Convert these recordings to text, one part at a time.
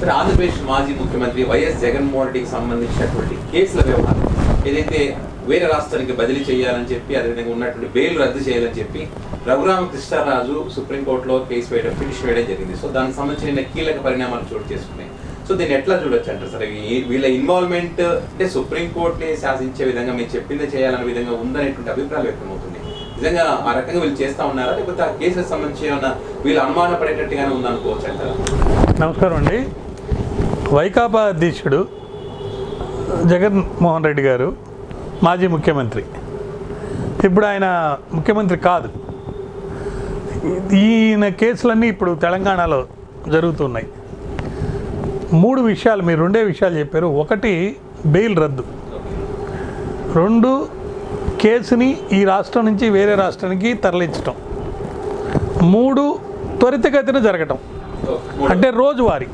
సరే, ఆంధ్రప్రదేశ్ మాజీ ముఖ్యమంత్రి వైఎస్ జగన్మోహన్ రెడ్డికి సంబంధించినటువంటి కేసుల వ్యవహారం ఏదైతే వేరే రాష్ట్రానికి బదిలీ చేయాలని చెప్పి, అదేవిధంగా ఉన్నటువంటి బెయిల్ రద్దు చేయాలని చెప్పి రఘురామకృష్ణరాజు సుప్రీంకోర్టులో కేసు వేయడం, పిటిషన్ వేయడం జరిగింది. సో దానికి సంబంధించిన కీలక పరిణామాలు చోటు చేసుకున్నాయి. సో దీన్ని ఎట్లా చూడొచ్చు అంటారు సరే? వీళ్ళ ఇన్వాల్వ్మెంట్ అంటే సుప్రీంకోర్టుని శాసించే విధంగా మీరు చెప్పిందే చేయాలనే విధంగా ఉందనేటువంటి అభిప్రాయం వ్యక్తమవుతుంది. నిజంగా ఆ రకంగా వీళ్ళు చేస్తా ఉన్నారా, లేకపోతే ఆ కేసులకు సంబంధించి ఏమన్నా వీళ్ళు అనుమాన పడేటట్టుగానే ఉందనుకోవచ్చు అంటారా? నమస్కారం అండి. వైకాపా అధ్యక్షుడు జగన్మోహన్ రెడ్డి గారు మాజీ ముఖ్యమంత్రి, ఇప్పుడు ఆయన ముఖ్యమంత్రి కాదు. ఈయన కేసులన్నీ ఇప్పుడు తెలంగాణలో జరుగుతున్నాయి. 3 విషయాలు, మీరు 2 విషయాలు చెప్పారు. 1 బెయిల్ రద్దు, 2 కేసుని ఈ రాష్ట్రం నుంచి వేరే రాష్ట్రానికి తరలించటం, 3 త్వరితగతిన జరగటం, అంటే రోజువారీ.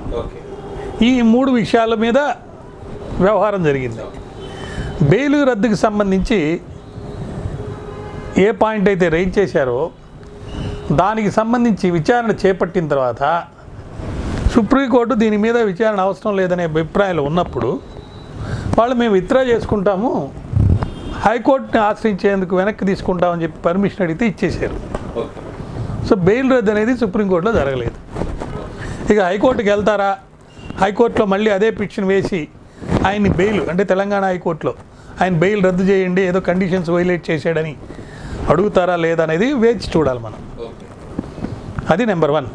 ఈ 3 విషయాల మీద వ్యవహారం జరిగింది. బెయిల్ రద్దుకి సంబంధించి ఏ పాయింట్ అయితే రైజ్ చేశారో దానికి సంబంధించి విచారణ చేపట్టిన తర్వాత సుప్రీంకోర్టు దీని మీద విచారణ అవసరం లేదనే అభిప్రాయాలు ఉన్నప్పుడు వాళ్ళు మేము విత్డ్రా చేసుకుంటాము, హైకోర్టుని ఆశ్రయించేందుకు వెనక్కి తీసుకుంటామని చెప్పి పర్మిషన్ అడిగితే ఇచ్చేశారు. సో బెయిల్ రద్దు అనేది సుప్రీంకోర్టులో జరగలేదు. ఇక హైకోర్టుకి వెళ్తారా, హైకోర్టులో మళ్ళీ అదే పిటిషన్ వేసి ఆయన్ని బెయిల్, అంటే తెలంగాణ హైకోర్టులో ఆయన బెయిల్ రద్దు చేయండి, ఏదో కండిషన్స్ వైలేట్ చేశాడని అడుగుతారా లేదా అనేది వేచి చూడాలి మనం. అది నెంబర్ 1.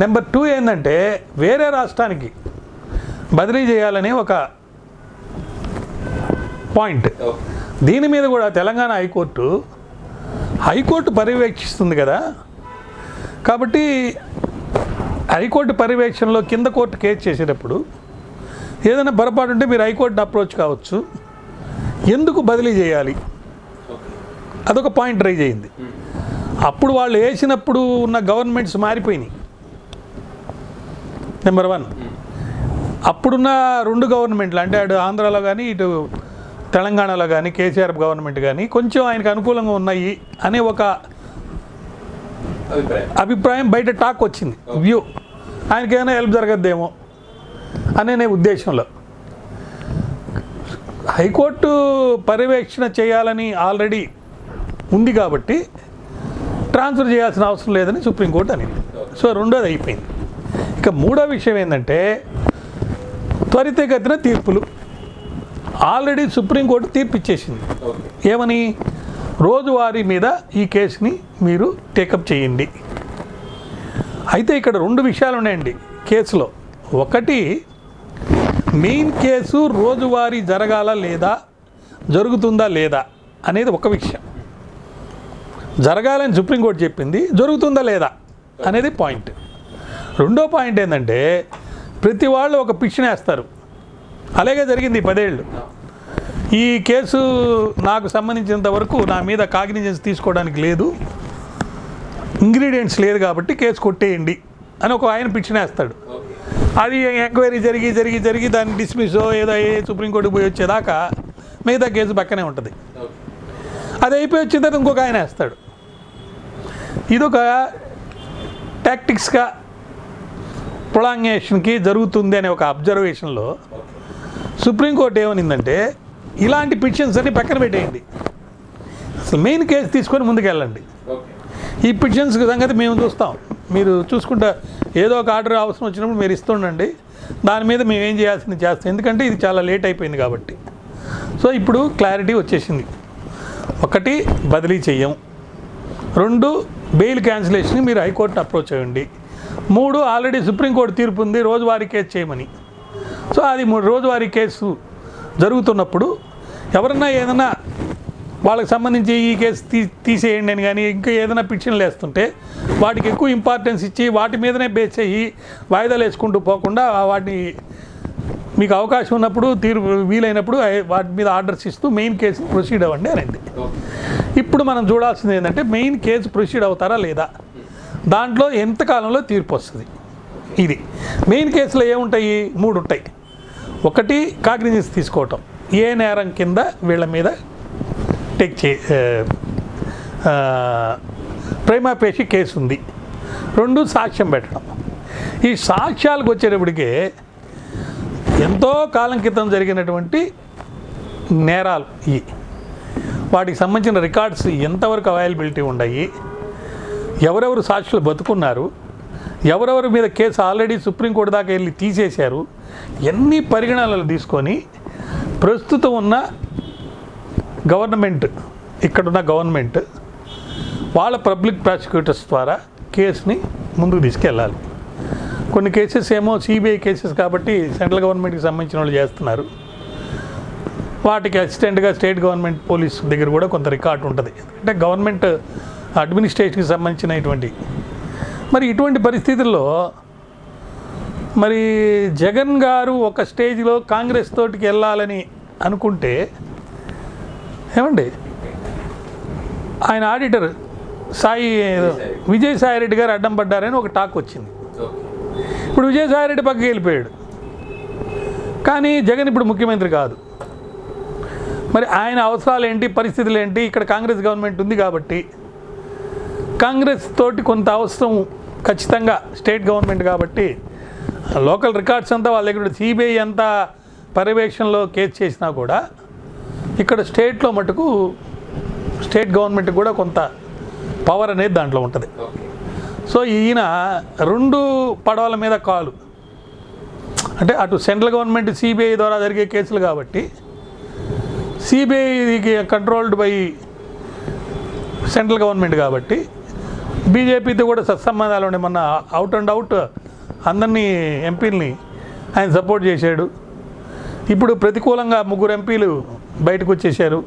నెంబర్ 2 ఏంటంటే వేరే రాష్ట్రానికి బదిలీ చేయాలని ఒక పాయింట్. దీని మీద కూడా తెలంగాణ హైకోర్టు పర్యవేక్షిస్తుంది కదా, కాబట్టి హైకోర్టు పర్యవేక్షణలో కింద కోర్టు కేసు చేసేటప్పుడు ఏదైనా పొరపాటు ఉంటే మీరు హైకోర్టుని అప్రోచ్ కావచ్చు. ఎందుకు బదిలీ చేయాలి, అదొక పాయింట్ రైజ్ అయింది. అప్పుడు వాళ్ళు వేసినప్పుడు ఉన్న గవర్నమెంట్స్ మారిపోయినాయి. నెంబర్ 1, అప్పుడున్న 2 గవర్నమెంట్లు, అంటే అటు ఆంధ్రాలో కానీ ఇటు తెలంగాణలో కానీ కేసీఆర్ గవర్నమెంట్ కానీ కొంచెం ఆయనకు అనుకూలంగా ఉన్నాయి అనే ఒక అభిప్రాయం బయట టాక్ వచ్చింది, వ్యూ. ఆయనకి ఏమైనా హెల్ప్ జరగద్దేమో అనే ఉద్దేశంలో హైకోర్టు పర్యవేక్షణ చేయాలని ఆల్రెడీ ఉంది కాబట్టి ట్రాన్స్ఫర్ చేయాల్సిన అవసరం లేదని సుప్రీంకోర్టు అనింది. సో 2వది అయిపోయింది. ఇక 3వ విషయం ఏంటంటే త్వరితగతిన తీర్పులు. ఆల్రెడీ సుప్రీంకోర్టు తీర్పు ఇచ్చేసింది. ఏమని? రోజువారీ మీద ఈ కేసుని మీరు టేకప్ చేయండి. అయితే ఇక్కడ 2 విషయాలు ఉన్నాయండి కేసులో. 1, మెయిన్ కేసు రోజువారీ జరగాల లేదా, జరుగుతుందా లేదా అనేది ఒక విషయం. జరగాలని సుప్రీంకోర్టు చెప్పింది, జరుగుతుందా లేదా అనేది పాయింట్. 2వ పాయింట్ ఏంటంటే ప్రతి వాళ్ళు ఒక పిటిషన్ వేస్తారు. అలాగే జరిగింది 10 ఏళ్ళు. ఈ కేసు నాకు సంబంధించినంత వరకు నా మీద కాగ్నిజెన్స్ తీసుకోవడానికి లేదు, ఇంగ్రీడియంట్స్ లేదు కాబట్టి కేసు కొట్టేయండి అని ఒక ఆయన పిటిషన్ వేస్తాడు. అది ఎంక్వైరీ జరిగి దాన్ని డిస్మిస్ ఏదో సుప్రీంకోర్టుకు పోయి వచ్చేదాకా మిగతా కేసు పక్కనే ఉంటుంది. అది అయిపోయి వచ్చిన తర్వాత ఇంకొక ఆయన వేస్తాడు. ఇదొక టాక్టిక్స్గా ప్రొలాంగేషన్కి జరుగుతుంది అనే ఒక అబ్జర్వేషన్లో సుప్రీంకోర్టు ఏమనిందంటే ఇలాంటి పిటిషన్స్ అన్ని పక్కన పెట్టేయండి, అసలు మెయిన్ కేసు తీసుకొని ముందుకెళ్ళండి. ఈ పిటిషన్స్ సంగతి మేము చూస్తాం, మీరు చూసుకుంటా ఏదో ఒక ఆర్డర్ అవసరం వచ్చినప్పుడు మీరు ఇస్తుండండి, దాని మీద మేము ఏం చేయాల్సింది చేస్తాం, ఎందుకంటే ఇది చాలా లేట్ అయిపోయింది కాబట్టి. సో ఇప్పుడు క్లారిటీ వచ్చేసింది. 1, బదిలీ చెయ్యం. 2, బెయిల్ క్యాన్సిలేషన్కి మీరు హైకోర్టుని అప్రోచ్ అవ్వండి. 3, ఆల్రెడీ సుప్రీంకోర్టు తీర్పు ఉంది రోజువారీ కేసు చేయమని. సో అది రోజువారీ కేసు జరుగుతున్నప్పుడు ఎవరన్నా ఏదైనా వాళ్ళకి సంబంధించి ఈ కేసు తీసేయండి అని కానీ ఇంకా ఏదైనా పిటిషన్లు వేస్తుంటే వాటికి ఎక్కువ ఇంపార్టెన్స్ ఇచ్చి వాటి మీదనే బేస్ అయ్యి వాయిదాలు వేసుకుంటూ పోకుండా వాటిని మీకు అవకాశం ఉన్నప్పుడు వీలైనప్పుడు వాటి మీద ఆర్డర్స్ ఇస్తూ మెయిన్ కేసు ప్రొసీడ్ అవ్వండి అనండి. ఇప్పుడు మనం చూడాల్సింది ఏంటంటే మెయిన్ కేసు ప్రొసీడ్ అవుతారా లేదా, దాంట్లో ఎంతకాలంలో తీర్పు వస్తుంది. ఇది మెయిన్ కేసులో ఏముంటాయి? 3 ఉంటాయి. 1, కాగ్నిజెన్స్ తీసుకోవటం, ఏ నేరం కింద వీళ్ళ మీద ప్రైమా ఫేషి కేసు ఉంది. 2, సాక్ష్యం పెట్టడం. ఈ సాక్ష్యాలకు వచ్చేటప్పటికే ఎంతో కాలం క్రితం జరిగినటువంటి నేరాలు ఇవి. వాటికి సంబంధించిన రికార్డ్స్ ఎంతవరకు అవైలబిలిటీ ఉన్నాయి, ఎవరెవరు సాక్షులు బతుకున్నారు, ఎవరెవరి మీద కేసు ఆల్రెడీ సుప్రీంకోర్టు దాకా వెళ్ళి తీసేశారు, ఎన్ని పరిగణనలు తీసుకొని ప్రస్తుతం ఉన్న గవర్నమెంట్, ఇక్కడున్న గవర్నమెంట్ వాళ్ళ పబ్లిక్ ప్రాసిక్యూటర్స్ ద్వారా కేసుని ముందుకు తీసుకెళ్ళాలి. కొన్ని కేసెస్ ఏమో సిబిఐ కేసెస్ కాబట్టి సెంట్రల్ గవర్నమెంట్కి సంబంధించిన వాళ్ళు చేస్తున్నారు. వాటికి అసిస్టెంట్గా స్టేట్ గవర్నమెంట్ పోలీస్ దగ్గర కూడా కొంత రికార్డు ఉంటుంది. అంటే గవర్నమెంట్ అడ్మినిస్ట్రేషన్కి సంబంధించినటువంటి మరి ఇటువంటి పరిస్థితుల్లో మరి జగన్ గారు ఒక స్టేజ్లో కాంగ్రెస్ తోటికి వెళ్ళాలని అనుకుంటే ఏమండి, ఆయన ఆడిటర్ విజయసాయి రెడ్డి గారు అడ్డం పడ్డారని ఒక టాక్ వచ్చింది. ఇప్పుడు విజయసాయి రెడ్డి పక్కకి వెళ్ళిపోయాడు, కానీ జగన్ ఇప్పుడు ముఖ్యమంత్రి కాదు. మరి ఆయన అవసరాలు ఏంటి, పరిస్థితులు ఏంటి? ఇక్కడ కాంగ్రెస్ గవర్నమెంట్ ఉంది కాబట్టి కాంగ్రెస్ తోటి కొంత అవసరం ఖచ్చితంగా, స్టేట్ గవర్నమెంట్ కాబట్టి లోకల్ రికార్డ్స్ అంతా వాళ్ళ దగ్గర, సిబిఐ అంతా పర్యవేక్షణలో కేసు చేసినా కూడా ఇక్కడ స్టేట్లో మటుకు స్టేట్ గవర్నమెంట్ కూడా కొంత పవర్ అనేది దాంట్లో ఉంటుంది. సో ఈయన రెండు పడవల మీద కాలు, అంటే అటు సెంట్రల్ గవర్నమెంట్ సిబిఐ ద్వారా జరిగే కేసులు కాబట్టి సిబిఐకి కంట్రోల్డ్ బై సెంట్రల్ గవర్నమెంట్ కాబట్టి బీజేపీతో కూడా సత్సంబంధాలు ఉండే. మొన్న అవుట్ అండ్ అవుట్ అందరినీ ఎంపీలని ఆయన సపోర్ట్ చేశాడు. ఇప్పుడు ప్రతికూలంగా 3 ఎంపీలు బయటకు వచ్చేసారు.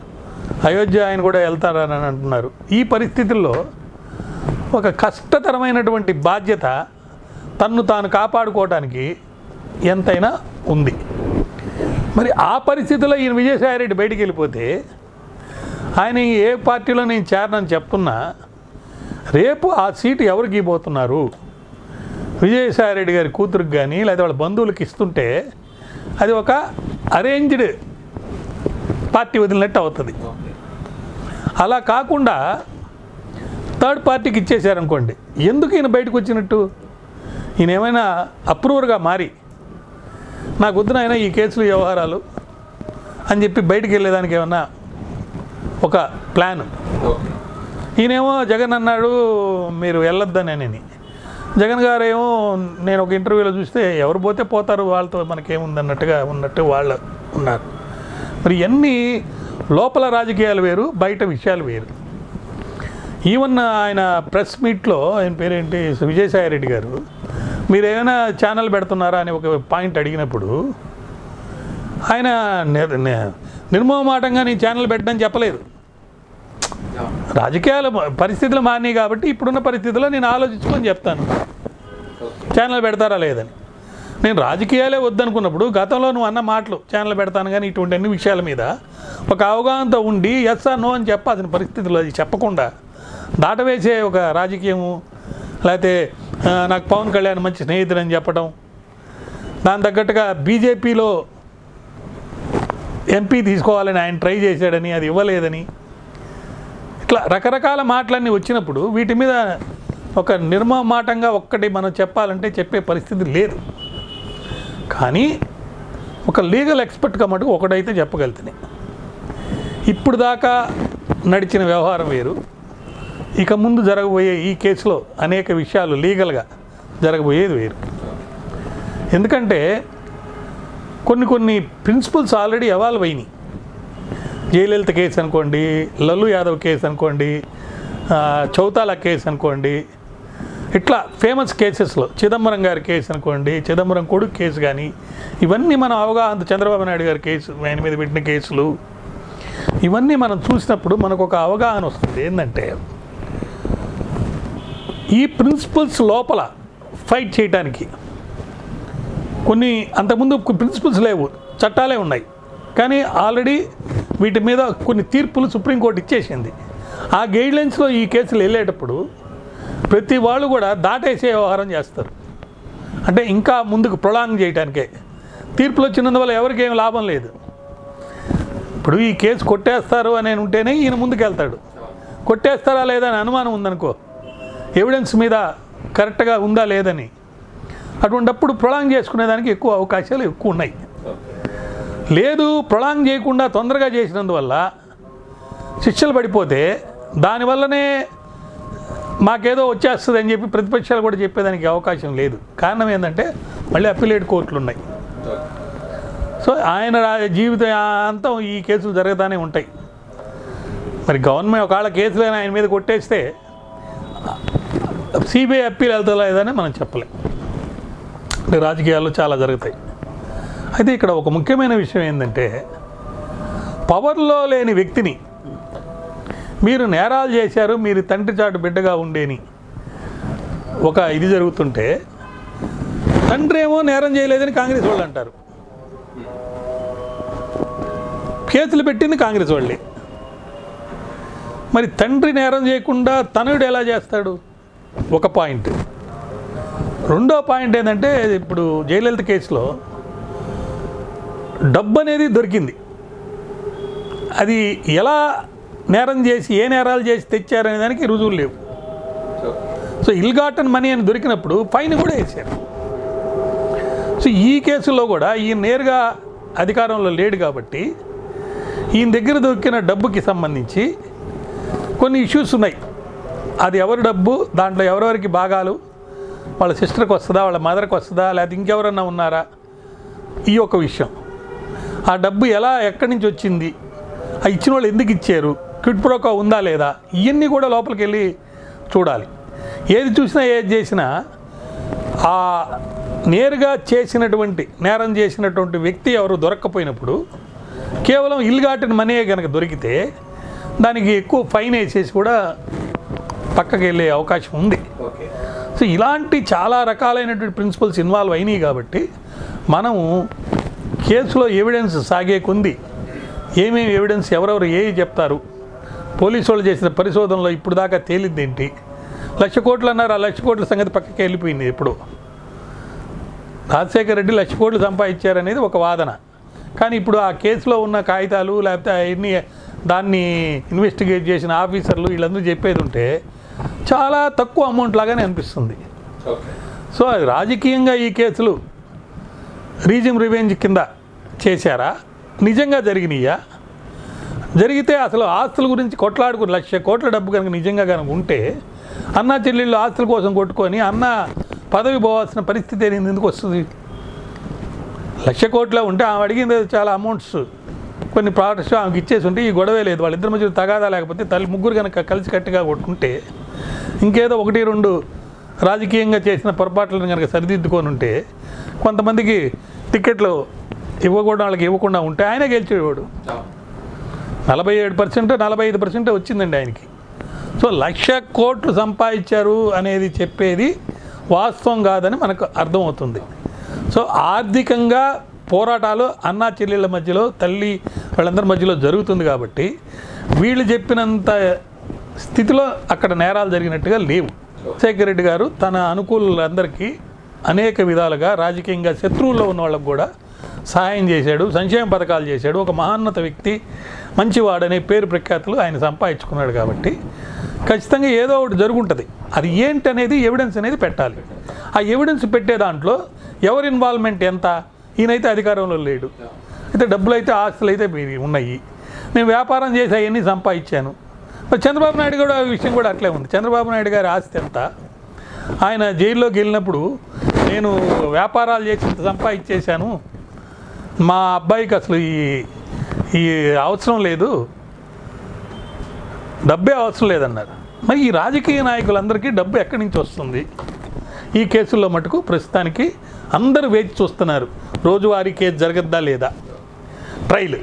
అయోధ్య ఆయన కూడా వెళ్తారని అంటున్నారు. ఈ పరిస్థితుల్లో ఒక కష్టతరమైనటువంటి బాధ్యత తన్ను తాను కాపాడుకోవడానికి ఎంతైనా ఉంది. మరి ఆ పరిస్థితుల్లో ఈయన విజయసాయి రెడ్డి బయటికి వెళ్ళిపోతే ఆయన ఏ పార్టీలో నేను చేరనని చెప్తున్నా, రేపు ఆ సీటు ఎవరికి ఇవ్వబోతున్నారు, విజయసాయి రెడ్డి గారి కూతురికి కానీ లేదా వాళ్ళ బంధువులకి ఇస్తుంటే అది ఒక అరేంజ్డ్ పార్టీ వదిలినట్టు అవుతుంది. అలా కాకుండా థర్డ్ పార్టీకి ఇచ్చేశారనుకోండి, ఎందుకు ఈయన బయటకు వచ్చినట్టు? ఈయన ఏమైనా అప్రూవర్గా మారి నాకు వద్దున అయినా ఈ కేసులు వ్యవహారాలు అని చెప్పి బయటికి వెళ్ళేదానికి ఏమన్నా ఒక ప్లాన్. ఈయనేమో జగన్ అన్నాడు మీరు వెళ్ళొద్దనని. జగన్ గారు ఏమో నేను ఒక ఇంటర్వ్యూలో చూస్తే ఎవరు పోతే పోతారు, వాళ్ళతో మనకేముందన్నట్టుగా ఉన్నట్టు వాళ్ళు ఉన్నారు. మరి ఇవన్నీ లోపల రాజకీయాలు వేరు, బయట విషయాలు వేరు. ఈవెన్ ఆయన ప్రెస్ మీట్లో ఆయన పేరేంటి విజయసాయి రెడ్డి గారు మీరు ఏమైనా ఛానల్ పెడుతున్నారా అని ఒక పాయింట్ అడిగినప్పుడు ఆయన నిర్మోహమాటంగా నేను ఛానల్ పెట్టని చెప్పలేదు. రాజకీయాల పరిస్థితులు మారినాయి కాబట్టి ఇప్పుడున్న పరిస్థితుల్లో నేను ఆలోచించుకొని చెప్తాను ఛానల్ పెడతారా లేదని. నేను రాజకీయాలే వద్దనుకున్నప్పుడు గతంలో నువ్వు అన్న మాటలు ఛానల్ పెడతాను కానీ ఇటువంటి అన్ని విషయాల మీద ఒక అవగాహనతో ఉండి ఎస్ ఆర్ నో అని చెప్పాల్సిన పరిస్థితులు, అది చెప్పకుండా దాటవేసే ఒక రాజకీయము, లేకపోతే నాకు పవన్ కళ్యాణ్ మంచి స్నేహితుడు అని చెప్పడం, దాని తగ్గట్టుగా బీజేపీలో ఎంపీ తీసుకోవాలని ఆయన ట్రై చేశాడని అది ఇవ్వలేదని, ఇట్లా రకరకాల మాటలన్నీ వచ్చినప్పుడు వీటి మీద ఒక నిర్మమాటంగా ఒక్కటి మనం చెప్పాలంటే చెప్పే పరిస్థితి లేదు. కానీ ఒక లీగల్ ఎక్స్పర్ట్గా మటుకు ఒకటైతే చెప్పగలుగుతున్నాయి, ఇప్పుడు దాకా నడిచిన వ్యవహారం వేరు, ఇక ముందు జరగబోయే ఈ కేసులో అనేక విషయాలు లీగల్గా జరగబోయేది వేరు. ఎందుకంటే కొన్ని ప్రిన్సిపల్స్ ఆల్రెడీ ఎవాల్వ్ అయినాయి. జయలలిత కేసు అనుకోండి, లల్లు యాదవ్ కేసు అనుకోండి, చౌతాలా కేసు అనుకోండి, ఇట్లా ఫేమస్ కేసెస్లో చిదంబరం గారి కేసు అనుకోండి, చిదంబరం కొడుకు కేసు కానీ, ఇవన్నీ మనం అవగాహన, చంద్రబాబు నాయుడు గారి కేసు ఆయన మీద పెట్టిన కేసులు, ఇవన్నీ మనం చూసినప్పుడు మనకు ఒక అవగాహన వస్తుంది. ఏంటంటే ఈ ప్రిన్సిపల్స్ లోపల ఫైట్ చేయడానికి కొన్ని అంతకుముందు ప్రిన్సిపల్స్ లేవు, చట్టాలే ఉన్నాయి. కానీ ఆల్రెడీ వీటి మీద కొన్ని తీర్పులు సుప్రీంకోర్టు ఇచ్చేసింది. ఆ గైడ్లైన్స్లో ఈ కేసులు వెళ్ళేటప్పుడు ప్రతి వాళ్ళు కూడా దాటేసే వ్యవహారం చేస్తారు. అంటే ఇంకా ముందుకు ప్రొలాంగ్ చేయడానికే తీర్పులు వచ్చినందువల్ల ఎవరికి ఏం లాభం లేదు. ఇప్పుడు ఈ కేసు కొట్టేస్తారు అని ఉంటేనే ఈయన ముందుకెళ్తాడు. కొట్టేస్తారా లేదా అని అనుమానం ఉందనుకో, ఎవిడెన్స్ మీద కరెక్ట్గా ఉందా లేదని, అటువంటిప్పుడు ప్రొలాంగ్ చేసుకునేదానికి ఎక్కువ అవకాశాలు ఎక్కువ ఉన్నాయి. లేదు ప్రొలాంగ్ చేయకుండా తొందరగా చేసినందువల్ల శిక్షలు పడిపోతే దానివల్లనే మాకేదో వచ్చేస్తుంది అని చెప్పి ప్రతిపక్షాలు కూడా చెప్పేదానికి అవకాశం లేదు. కారణం ఏంటంటే మళ్ళీ అప్పీలేట్ కోర్టులు ఉన్నాయి. సో ఆయన జీవితం అంతం ఈ కేసులు జరుగుతూనే ఉంటాయి. మరి గవర్నమెంట్ ఒకవేళ కేసులైనా ఆయన మీద కొట్టేస్తే సిబిఐ అప్పీల్ వెళ్తుందా లేదని మనం చెప్పలేం. అంటే రాజకీయాల్లో చాలా జరుగుతాయి. అయితే ఇక్కడ ఒక ముఖ్యమైన విషయం ఏంటంటే, పవర్లో లేని వ్యక్తిని మీరు నేరాలు చేశారు, మీరు తండ్రి చాటు బిడ్డగా ఉండేని ఒక ఇది జరుగుతుంటే, తండ్రి ఏమో నేరం చేయలేదని కాంగ్రెస్ వాళ్ళు అంటారు. కేసులు పెట్టింది కాంగ్రెస్ వాళ్ళే. మరి తండ్రి నేరం చేయకుండా తనయుడు ఎలా చేస్తాడు? ఒక పాయింట్. రెండో పాయింట్ ఏంటంటే, ఇప్పుడు జయలలిత కేసులో డబ్బు అనేది దొరికింది. అది ఎలా నేరం చేసి ఏ నేరాలు చేసి తెచ్చారనే దానికి రుజువులు లేవు. సో ఇల్గాటన్ మనీ అని దొరికినప్పుడు ఫైన్ కూడా వేశారు. సో ఈ కేసులో కూడా ఈయన నేరుగా అధికారంలో లేడు కాబట్టి ఈయన దగ్గర దొరికిన డబ్బుకి సంబంధించి కొన్ని ఇష్యూస్ ఉన్నాయి. అది ఎవరి డబ్బు, దాంట్లో ఎవరెవరికి భాగాలు, వాళ్ళ సిస్టర్కి వస్తుందా, వాళ్ళ మదర్కి వస్తుందా, లేకపోతే ఇంకెవరన్నా ఉన్నారా, ఈ ఒక విషయం. ఆ డబ్బు ఎలా ఎక్కడి నుంచి వచ్చింది, ఆ ఇచ్చిన వాళ్ళు ఎందుకు ఇచ్చారు, క్విడ్ ప్రోకో ఉందా లేదా, ఇవన్నీ కూడా లోపలికి వెళ్ళి చూడాలి. ఏది చూసినా ఏది చేసినా ఆ నేరుగా చేసినటువంటి నేరం చేసినటువంటి వ్యక్తి ఎవరు దొరక్కపోయినప్పుడు కేవలం ఇల్గాటన్ మనీ కనుక దొరికితే దానికి ఎక్కువ ఫైన్ వేసేసి కూడా పక్కకి వెళ్ళే అవకాశం ఉంది. సో ఇలాంటి చాలా రకాలైనటువంటి ప్రిన్సిపల్స్ ఇన్వాల్వ్ అయినాయి కాబట్టి మనము కేసులో ఎవిడెన్స్ సాగే కొంది ఏమేమి ఎవిడెన్స్ ఎవరెవరు చెప్తారు, పోలీసు వాళ్ళు చేసిన పరిశోధనలో ఇప్పుడు దాకా తేలింది ఏంటి, 1,00,000 కోట్లు అన్నారు, ఆ 1,00,000 కోట్ల సంగతి పక్కకి వెళ్ళిపోయింది. ఇప్పుడు రాజశేఖర రెడ్డి 1,00,000 కోట్లు సంపాదించారనేది ఒక వాదన. కానీ ఇప్పుడు ఆ కేసులో ఉన్న కాగితాలు లేకపోతే అవన్నీ దాన్ని ఇన్వెస్టిగేట్ చేసిన ఆఫీసర్లు వీళ్ళందరూ చెప్పేది ఉంటే చాలా తక్కువ అమౌంట్ లాగానే అనిపిస్తుంది. సో అది రాజకీయంగా ఈ కేసులు రీజిమ్ రివెంజ్ కింద చేశారా, నిజంగా జరిగినాయా, జరిగితే అసలు ఆస్తుల గురించి కొట్లాడుకుని 1,00,000 కోట్ల డబ్బు కనుక నిజంగా కనుక ఉంటే అన్నా చెల్లెళ్ళు ఆస్తుల కోసం కొట్టుకొని అన్న పదవి పోవాల్సిన పరిస్థితి ఎందుకు వస్తుంది? 1,00,000 కోట్ల ఉంటే ఆమె అడిగింది చాలా అమౌంట్స్ కొన్ని ప్రాడక్ట్స్ ఆమెకి ఇచ్చేసి ఉంటే ఈ గొడవే లేదు. వాళ్ళిద్దరి మధ్యలో తగాదా లేకపోతే ముగ్గురు కనుక కలిసి కట్టుగా కొట్టుకుంటే ఇంకేదో 1-2 రాజకీయంగా చేసిన పొరపాట్లను కనుక సరిదిద్దుకొని ఉంటే కొంతమందికి టికెట్లు వాళ్ళకి ఇవ్వకుండా ఉంటే ఆయనే గెలిచేవాడు. 47% 45% వచ్చిందండి ఆయనకి. సో 1,00,000 కోట్లు సంపాదించారు అనేది చెప్పేది వాస్తవం కాదని మనకు అర్థమవుతుంది. సో ఆర్థికంగా పోరాటాలు అన్నా చెల్లెళ్ళ మధ్యలో, తల్లి వాళ్ళందరి మధ్యలో జరుగుతుంది కాబట్టి వీళ్ళు చెప్పినంత స్థితిలో అక్కడ నేరాలు జరిగినట్టుగా లేవు. రాజశేఖర రెడ్డి గారు తన అనుకూలందరికీ అనేక విధాలుగా రాజకీయంగా శత్రువుల్లో ఉన్న వాళ్ళకు కూడా సహాయం చేశాడు, సంక్షేమ పథకాలు చేశాడు. ఒక మహోన్నత వ్యక్తి, మంచివాడనే పేరు ప్రఖ్యాతులు ఆయన సంపాదించుకున్నాడు కాబట్టి ఖచ్చితంగా ఏదో ఒకటి జరుగుంటుంది. అది ఏంటనేది ఎవిడెన్స్ అనేది పెట్టాలి. ఆ ఎవిడెన్స్ పెట్టే దాంట్లో ఎవరి ఇన్వాల్వ్మెంట్ ఎంత, ఈయనైతే అధికారంలో లేడు, అయితే డబ్బులు అయితే ఆస్తులు అయితే ఉన్నాయి, నేను వ్యాపారం చేసి అవన్నీ సంపాదించాను. మరి చంద్రబాబు నాయుడు కూడా విషయం కూడా అట్లే ఉంది. చంద్రబాబు నాయుడు గారి ఆస్తి ఎంత, ఆయన జైల్లోకి వెళ్ళినప్పుడు నేను వ్యాపారాలు చేసి సంపాదించేశాను, మా అబ్బాయికి అసలు ఈ అవసరం లేదు, డబ్బే అవసరం లేదన్నారు. మరి ఈ రాజకీయ నాయకులందరికీ డబ్బు ఎక్కడి నుంచి వస్తుంది? ఈ కేసుల్లో మటుకు ప్రస్తుతానికి అందరూ వేచి చూస్తున్నారు. రోజువారీ కేసు జరగద్దా లేదా, ట్రయల్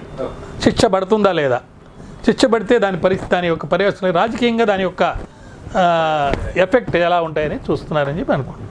శిక్ష పడుతుందా లేదా, శిక్ష పడితే దాని పరిస్థితి, దాని యొక్క పర్యవసనం రాజకీయంగా దాని యొక్క ఎఫెక్ట్ ఎలా ఉంటాయని చూస్తున్నారని చెప్పి అనుకుంటున్నాను.